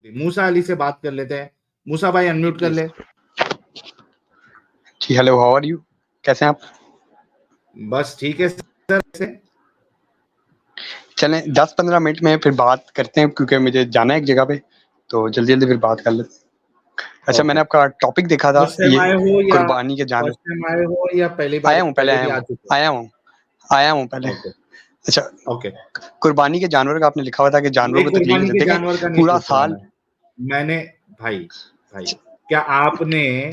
मूसा अली से बात कर लेते हैं। मूसा भाई अनम्यूट कर ले। जी हेलो, हाउ आर यू? कैसे हैं आप? बस ठीक है सर से। चलें 10-15 मिनट में फिर बात करते हैं, क्योंकि मुझे जाना है एक जगह पे, तो जल्दी जल्दी फिर बात कर लेते हैं। अच्छा, मैंने आपका टॉपिक देखा था, फर्स्ट टाइम आए हो या कुर्बानी के जानवर। फर्स्ट टाइम आए हो या पहली बार? आया हूँ, पहले भी आ चुके आया हूँ पहले। ओके अच्छा, ओके। कुर्बानी के जानवर का आपने लिखा हुआ था कि जानवरों को तकलीफ कुर्बानी के देते जानवर का हैं नहीं पूरा पूछ रहा साल। मैंने भाई क्या आपने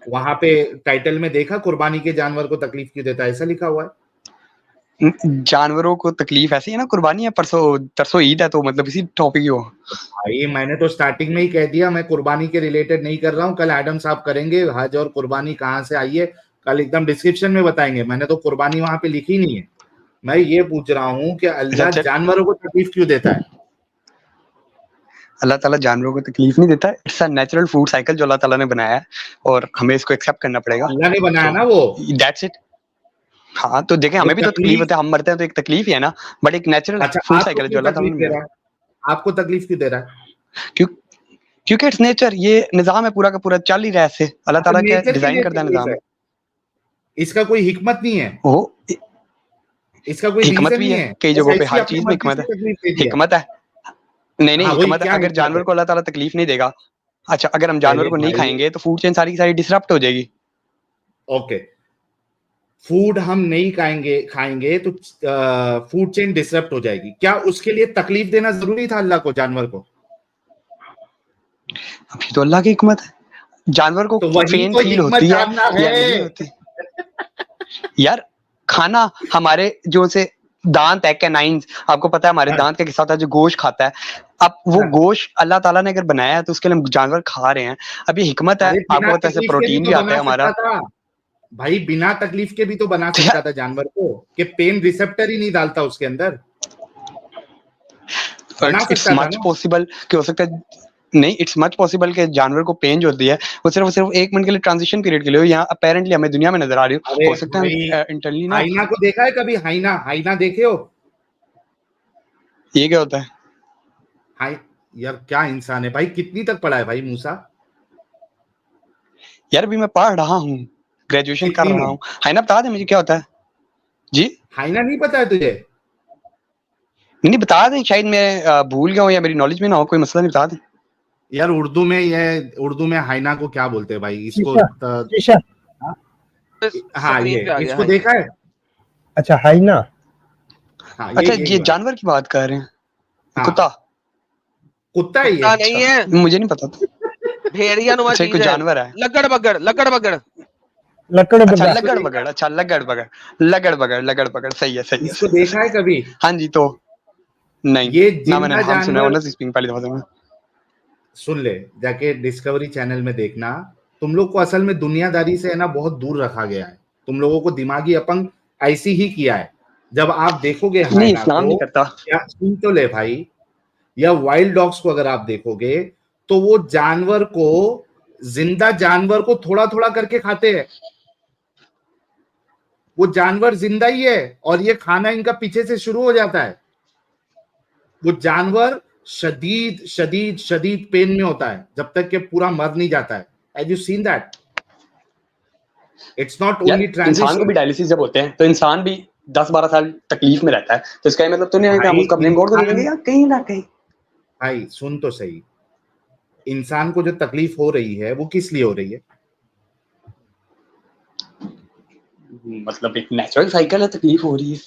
वहां पे टाइटल में देखा कुर्बानी के जानवर को तकलीफ क्यों देता है? ऐसा लिखा हुआ है। जानवरों को तकलीफ ऐसी है ना, कुर्बानी है, परसों ईद है, तो मतलब इसी टॉपिक ही हो। भाई मैंने तो स्टार्टिंग में ही कह दिया मैं कुर्बानी के रिलेटेड नहीं कर रहा हूँ। कल एडम साहब करेंगे हज और कुर्बानी कहाँ से आई है, कल एकदम डिस्क्रिप्शन में बताएंगे। मैंने तो कुर्बानी वहां पे लिखी नहीं है। मैं ये पूछ रहा हूँ कि अल्लाह जानवरों को तकलीफ क्यों देता है? अल्लाह ताला जानवरों को तकलीफ नहीं देता है। It's a natural food cycle जो अल्लाह ताला ने बनाया है, और हमें इसको एक्सेप्ट करना पड़ेगा। अल्लाह ने बनाया ना वो। That's it. हाँ, तो देखें, हमें भी तो तकलीफ होता है, हम मरते हैं तो एक तकलीफ ही है ना, बट एक नेचुरल अच्छा, फूड आपको साइकिल है जो क्यों अल्लाह ताला तकलीफ ने दे बनाया रहा है? आपको तकलीफ क्यों दे रहा है? क्यों? क्योंकि इट्स नेचर, ये निजाम है पूरा का पूरा, चल ही रहा है ऐसे, अल्लाह ताला का नेचर के डिजाइन लिए करता है तकलीफ निजाम। है, इसका कोई हिकमत नहीं है, ओ, इसका कोई हिकमत रीजन भी नहीं है है। कई बस जगहों पे, ऐसी हर अपनी चीज में मर्जी हिकमत से है। तकलीफ दे दिया। हिकमत है, नहीं हाँ वही हिकमत है। क्या अगर हिकमत जानवर है? को अल्लाह ताला तकलीफ नहीं देगा, अच्छा अगर हम पहले जानवर को नहीं भाई खाएंगे तो फूड चेन सारी की सारी डिसरप्ट हो जाएगी। ओके, फूड हम नहीं खाएंगे तो फूड चेन डिसरप्ट हो जाएगी। क्या उसके लिए तकलीफ देना जरूरी था अल्लाह को जानवर को? अभी तो अल्लाह की हिकमत है, जानवर को तो वही पेन तो फील हिकमत होती है जानना या है। नहीं होती। यार, खाना हमारे जो से दांत है, कैनाइंस, आपको पता है हमारे हाँ, दांत का किस्सा होता है जो गोश्त खाता है। अब वो हाँ। गोश्त अल्लाह ताला ने अगर बनाया है तो उसके लिए हम जानवर खा रहे हैं। अब ये हिकमत है, अरे आपको बिना पता है इससे तकलीफ के भी प्रोटीन तो भी आता बना है हमारा। सकता था भाई, बिना तकलीफ के भी तो बना तो सकता यार, था जानवर को, कि पेन रिसेप्टर ही नहीं डालता उसके अंदर। बना इट्स सकता था मच ना। पॉसिबल कि हो सकता है, नहीं इट्स मच पॉसिबल कि जानवर को पेन जो होती है वो सिर्फ 1 मिनट के लिए, ट्रांजिशन पीरियड के लिए हो। यहाँ अपेरेंटली हमें दुनिया में नजर आ रही अरे हो सकता भाई, है इंटरनली ना। हाइना को देखा है कभी? हाइना हाइना देखे हो? ये क्या होता है? हाई यार क्या इंसान है भाई, कितनी तक पढ़ा है भाई मूसा? यार अभी मैं पढ़ रहा हूँ, ग्रेजुएशन कर कितनी रहा में? हूँ। है ना, बता दे मुझे क्या होता है जी। हाइना नहीं पता है तुझे? नहीं बता दें, शायद मैं भूल गया हूँ या मेरी नॉलेज में ना हो, कोई मसला नहीं, बता दें। यार उर्दू में हाइना को क्या बोलते हैं भाई इसको? शीशा। हाँ ये इसको देखा है? अच्छा, हाइना। हाँ अच्छा, यही ये बात। जानवर की बात कर रहे हैं, हाँ, कुत्ता? कुत्ता है ये? कुत्ता नहीं है, मुझे नहीं पता था। भेड़िया नुमा अच्छा, चीज कोई है। जानवर है। लकड़ बगड़ लकड़ अच्छा, बग्गा। लगड़ बगड़, अच्छा लगड़ बगड़, सही है सही है इसको सही है, देखा है कभी? हाँ जी। तो नहीं ये ना, मैंने जिंदा नाम सुना है, जानवर, ऑनेस्ट स्पीकिंग पहली दफा सुना। सुन ले, जाके डिस्कवरी चैनल में देखना। तुम लोग को असल में दुनियादारी से है ना बहुत दूर रखा गया है। तुम लोगों को दिमागी अपंग ऐसी ही किया है। जब आप देखोगे नहीं, हाइना इस्लाम को, नहीं करता। या सुन तो ले भाई, या वाइल्ड डॉग्स को अगर आप देखोगे तो वो जानवर को, जिंदा जानवर को थोड़ा थोड़ा करके खाते हैं। वो जानवर जिंदा ही है और ये खाना इनका पीछे से शुरू हो जाता है। वो जानवर शदीद शदीद शदीद पेन में होता है जब तक कि पूरा मर नहीं जाता है। Have you seen that? It's not यार, ओनली इंसान को ट्रांजिशन। भी डायलिसिस जब होते हैं तो इंसान भी 10-12 साल तकलीफ में रहता है, तो इसका ये मतलब तो नहीं है कि हम भाई उसका ब्लेम गॉड को दे देंगे, यार कहीं ना कहीं। भाई सुन तो सही, इंसान को जो तकलीफ हो रही है वो किस लिए हो रही है? मतलब एक नेचुरल साइकिल है, तकलीफ हो रही है।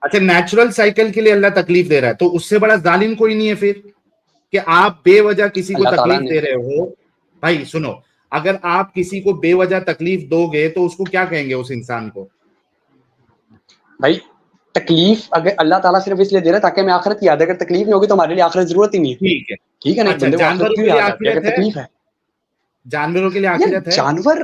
अच्छा, नेचुरल साइकिल के लिए अल्लाह तकलीफ दे रहा है तो उससे बड़ा जालिम कोई नहीं है फिर, कि आप बेवजह किसी को अल्लाह ताला तकलीफ ने, दे रहे हो। भाई सुनो, अगर आप किसी को बेवजह तकलीफ दोगे तो उसको क्या कहेंगे उस इंसान को? भाई तकलीफ अगर अल्लाह ताला सिर्फ इसलिए दे रहा है ताकि हमें आखिरत याद है, अगर तकलीफ नहीं होगी तो हमारे लिए आखिरत जरूरत ही नहीं है। ठीक है। ठीक है ना, एक अच्छा, बंदे को आखिरत जानवरों क्यों के लिए याद आती है आखिरत अगर है? तकलीफ है। जानवरों के लिए यार आखिरत है? जानवर,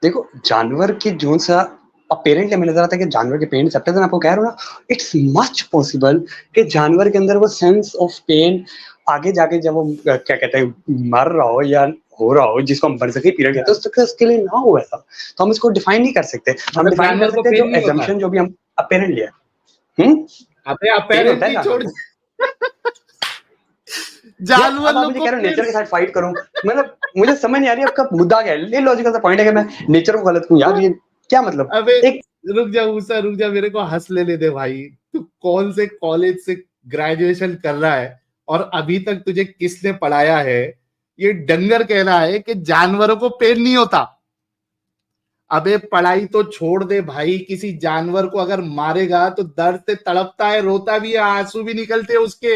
देखो जानवर के जो सा अपेरेंटली हमें नजर आता है कि जानवर के पेन रिसेप्टर्स, मैं आपको कह रहा हूँ ना, इट्स मच पॉसिबल कि जानवर के अंदर वो सेंस ऑफ पेन आगे जाके जब वो क्या कहते हैं मर रहा हो या हो रहा हो, जिसको हम बरज़खी पीरियड कहते हैं, उसके लिए ना हो ऐसा, तो हम इसको डिफाइन नहीं कर सकते। हम डिफाइन कर जानवर को सकते हैं जो पेन नहीं होता? एजम्पशन जो भी हम अपेरेंटली है। अबे पेन होता है अपेरेंटली जानवर छोड़ को। जानवर अब आप लोग मुझे को कह रहे हो नेचर के साथ फाइट करूं, मतलब मुझे समझ नहीं आ रही आपका मुद्दा क्या है। ये लॉजिकल सा पॉइंट है कि मैं नेचर को गलत कहूं यार, ये क्या मतलब? अबे एक रुक जा मूसा, रुक जा, मेरे को हंस लेने दे भाई। तू कौन से कॉलेज से ग्रेजुएशन कर रहा है और अभी तक तुझे किसने पढ़ाया है? ये डंगर कह रहा है कि जानवरों को पेन नहीं होता। अबे पढ़ाई तो छोड़ दे भाई, किसी जानवर को अगर मारेगा तो दर्द से तड़पता है, रोता भी है, आंसू भी निकलते हैं उसके।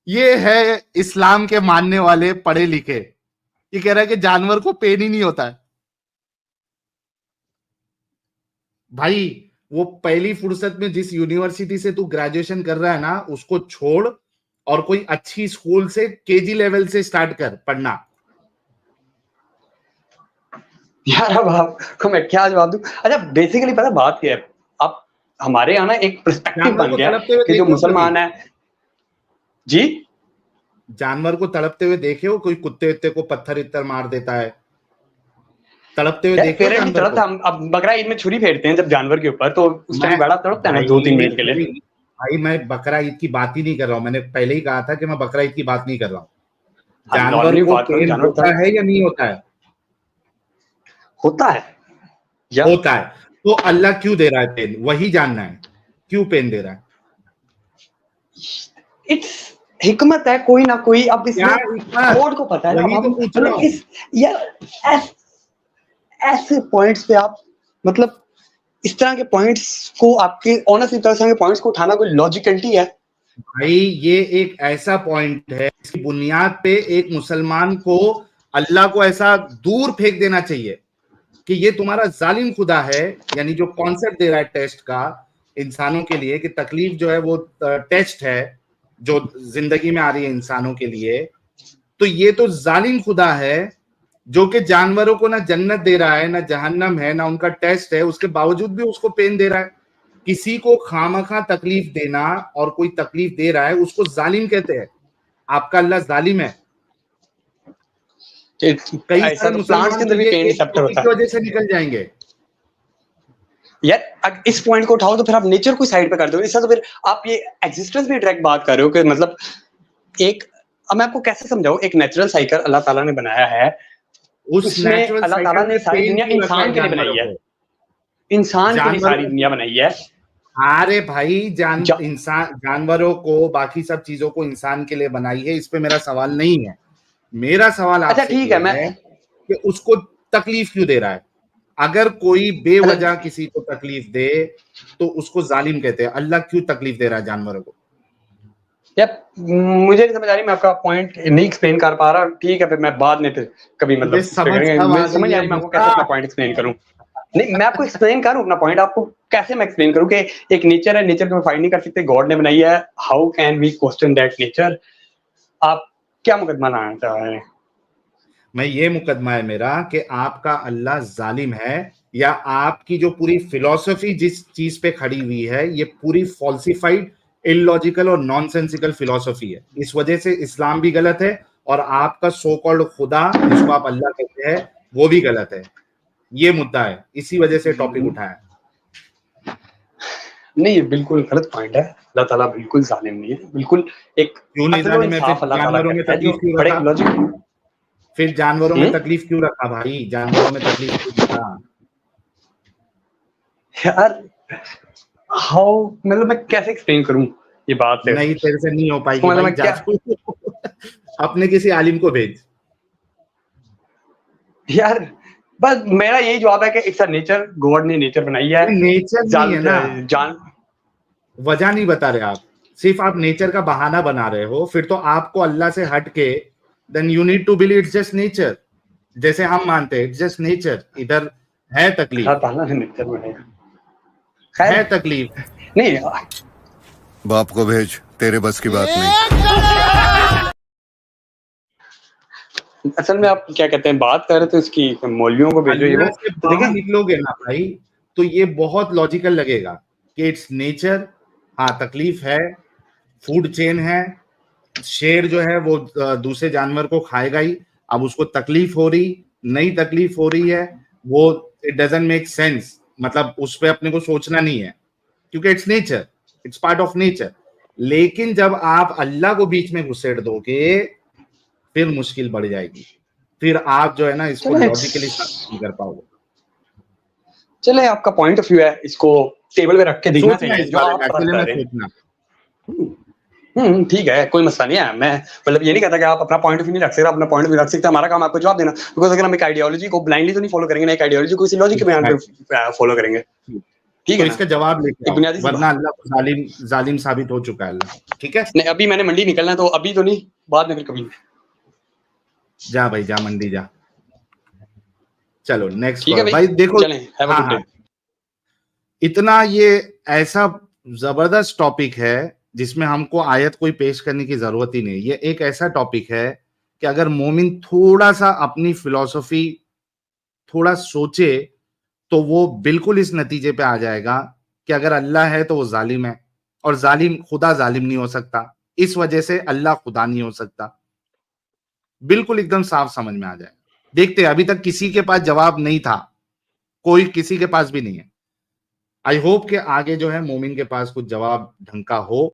ये है इस्लाम के मानने वाले पढ़े लिखे। ये कह रहा है कि जानवर को पेन ही नहीं होता है। भाई वो पहली फुर्सत में जिस यूनिवर्सिटी से तू ग्रेजुएशन कर रहा है ना, उसको छोड़ और कोई अच्छी स्कूल से केजी लेवल से स्टार्ट कर पढ़ना। यार अब आपको मैं क्या जवाब दूं? अच्छा बेसिकली पता बात क्या है, आप हमारे यहाँ ना एक पर्सपेक्टिव जानवर बन को गया तड़पते हुए कि जो देखे हो मुसलमान कभी? है जी, जानवर को तड़पते हुए देखे हो? कोई कुत्ते उत्ते को पत्थर इत्तर मार देता है, तड़पते हुए यार देखे हो पेरेंट नहीं जानवर तड़पता, को? हम अब बकरा ईद में छुरी फेरते हैं जब जानवर के ऊपर, तो उस मैं टाइम बड़ा तड़पता है ना भाई 2-3 मिनट के लिए। भाई मैं बकरा ईद की बात ही नहीं कर रहा हूं। मैंने पहले ही कहा था कि मैं बकरा ईद की बात नहीं कर रहा हूं। हाँ जानवर नॉर्मली को बात करूं, पेन जानवर होता है या नहीं होता है? होता है या होता है। तो अल्लाह क्यों दे रहा है पेन? वही जानना है, क्यों पेन दे रहा है? इट्स हिकमत है कोई ना कोई, अब क्या इसमें हिकमत? गॉड को पता है ना। वही अब तो हम पूछ रहा मतलब हूं। इस यार ऐसे पॉइंट्स पे आप मतलब इस तरह के पॉइंट्स को आपके ऑनेस्ट तरह से पॉइंट्स को उठाना कोई लॉजिकलिटी है? भाई ये एक ऐसा पॉइंट है इसकी बुनियाद पे एक मुसलमान को अल्लाह को ऐसा दूर फेंक देना चाहिए कि ये तुम्हारा जालिम खुदा है। यानी जो कॉन्सेप्ट दे रहा है टेस्ट का इंसानों के लिए कि तकलीफ जो है वो टेस्ट है जो जिंदगी में आ रही है इंसानों के लिए, तो ये तो जालिम खुदा है जो कि जानवरों को ना जन्नत दे रहा है, ना जहन्नम है, ना उनका टेस्ट है, उसके बावजूद भी उसको पेन दे रहा है। किसी को खामखा तकलीफ देना और कोई तकलीफ दे रहा है उसको जालिम कहते हैं। आपका अल्लाह जालिम है। कई ऐसा सारे तो प्लांट्स के मुसलमान तो अंदर भी ये पेन एक रिसेप्टर टॉपिक होता की है वजह से निकल जाएंगे। यार। इस पॉइंट को उठाओ तो फिर आप नेचर को साइड पे कर दो, इससे तो फिर आप ये एग्जिस्टेंस भी डायरेक्ट बात कर रहे हो कि मतलब एक, अब मैं आपको कैसे समझाऊं, एक नेचुरल साइकिल अल्लाह ताला ने बनाया है, उस उसमें नेचुरल अल्लाह ताला साइकिल ने में सारी पेन दुनिया क्यों रखा है इंसान के लिए बनाई जानवरों है, को? इंसान के लिए जानवरों सारी को दुनिया बनाई है। अरे भाई जा, इंसान जानवरों को बाकी सब चीजों को इंसान के लिए बनाई है, इस पे मेरा सवाल नहीं है। मेरा सवाल अच्छा आपसे ठीक ये है, मैं है कि उसको तकलीफ क्यों दे रहा है? अगर कोई अच्छा बेवजह किसी को तकलीफ दे तो उसको जालिम कहते हैं। अल्लाह क्यों तकलीफ दे रहा है जानवरों को? यार मुझे नहीं समझ आ रही, मैं आपका पॉइंट नहीं एक्सप्लेन कर पा रहा, ठीक है फिर मैं बाद में फिर कभी तुझे मतलब इस पे समझ करेंगे। कब आ मुझे समझ गई नहीं आ है रही मैं आपको मूसा? कैसे अपना पॉइंट एक्सप्लेन करूं। नहीं मैं आपको एक्सप्लेन करूं अपना पॉइंट, आपको कैसे मैं एक्सप्लेन करूं कि एक नेचर है, नेचर को फाइंड नहीं कर सकते, गॉड ने बनाई है, how can we question that nature? आप क्या मुकदमा लाना चाह रहे हैं? मैं ये मुकदमा है मेरा कि आपका अल्लाह जालिम है या आपकी जो पूरी फिलॉसफी जिस चीज पे खड़ी हुई है ये पूरी फॉल्सिफाइड, इलॉजिकल और नॉनसेंसिकल फिलॉसफी है। इस वजह से इस्लाम भी गलत है और आपका सो कॉल्ड खुदा जिसको आप अल्लाह कहते हैं वो भी गलत है। ये मुद्दा है, इसी वजह से टॉपिक उठाया। नहीं बिल्कुल गलत पॉइंट है, अल्लाह ताला बिल्कुल जालिम नहीं है, बिल्कुल एक क्यों नहीं अदल व जालिम है? फिर इंसाफ अल्लाह ताला जानवरों में करता है जो तकलीफ क्यों बड़े रखा? लॉजिक। फिर जानवरों में तकलीफ क्यों रखा भाई? जानवरों में तकलीफ क्यों रखा? यार हाउ, मतलब मैं कैसे एक्सप्लेन करूं ये बात है? नहीं, तेरे से नहीं हो इसको पाएगी मतलब भाई, मैं जा क्या तू अपने किसी आलिम को भेज। यार, बस मेरा यही जवाब है कि इट्स अ नेचर, गॉड ने नेचर बनाई है। नेचर नहीं है ना, जान वजह नहीं बता रहे आप, सिर्फ आप नेचर का बहाना बना रहे हो। फिर तो आपको अल्लाह से हट के then you need to believe it's just nature, जैसे हम मानते हैं इट्स जस्ट नेचर। इधर है अल्लाह तकलीफ, ताला ने नेचर बनाया, है खैर तकलीफ। नहीं। बाप को भेज, तेरे बस की बात नहीं। असल में आप क्या कहते हैं, बात कर रहे थे उसकी, मौलवियों को भेजो ये वो, अल्लाह से तो बाहर देखिए निकलोगे ना भाई तो ये बहुत लॉजिकल लगेगा कि इट्स नेचर। हाँ तकलीफ है, फूड चेन है, शेर जो है वो दूसरे जानवर को खाएगा ही। अब उसको तकलीफ हो रही, नई तकलीफ हो रही है, वो इट डजंट मेक सेंस। मतलब उस पर अपने को सोचना नहीं है क्योंकि it's nature, it's part of nature. लेकिन जब आप अल्लाह को बीच में घुसेड़ दोगे फिर मुश्किल बढ़ जाएगी, फिर आप जो है ना इसको चलो, लॉजिकली नहीं कर पाओगे। चले आपका पॉइंट ऑफ व्यू है, इसको टेबल पे रख के देखना सोचना चाहिए इस जो बारे आप में, ट्रस्ट अकेले कर में रहे हैं। सोचना। ठीक है, कोई मसला नहीं है। मैं मतलब ये नहीं कहता कि आप अपना पॉइंट ऑफ व्यू नहीं रख सकते, अपना पॉइंट ऑफ व्यू रख सकते हैं, हमारा काम आपको जवाब देना। बिकॉज अगर हम एक आइडियोलॉजी को ब्लाइंडली तो नहीं फॉलो करेंगे ना, एक आइडियोलॉजी को किसी लॉजिक के बयान पे फॉलो करेंगे, ठीक तो है ना? इसका जवाब लेके एक आओ, बुनियादी सी वरना बात। अल्लाह को जालिम साबित हो चुका है अल्लाह। ठीक है, नहीं, अभी मैंने मंडी निकलना है, तो अभी तो नहीं, बाद में फिर कभी। जा भाई जा मंडी जा। चलो नेक्स्ट ठीक है भाई देखो। चलें, हैव अ हाँ गुड हाँ, डे। इतना ये ऐसा जबरदस्त टॉपिक है जिसमें हमको आयत कोई पेश करने की जरूरत ही नहीं। ये एक ऐसा टॉपिक है कि अगर मोमिन थोड़ा सा अपनी फिलॉसफी थोड़ा सोचे तो वो बिल्कुल इस नतीजे पे आ जाएगा कि अगर अल्लाह है तो वो जालिम है, और जालिम खुदा जालिम नहीं हो सकता, इस वजह से अल्लाह खुदा नहीं हो सकता। बिल्कुल एकदम साफ समझ में आ जाएगा। देखते हैं, अभी तक किसी के पास जवाब नहीं था, कोई किसी के पास भी नहीं है। आई होप कि आगे जो है मोमिन के पास कुछ जवाब ढंग का हो।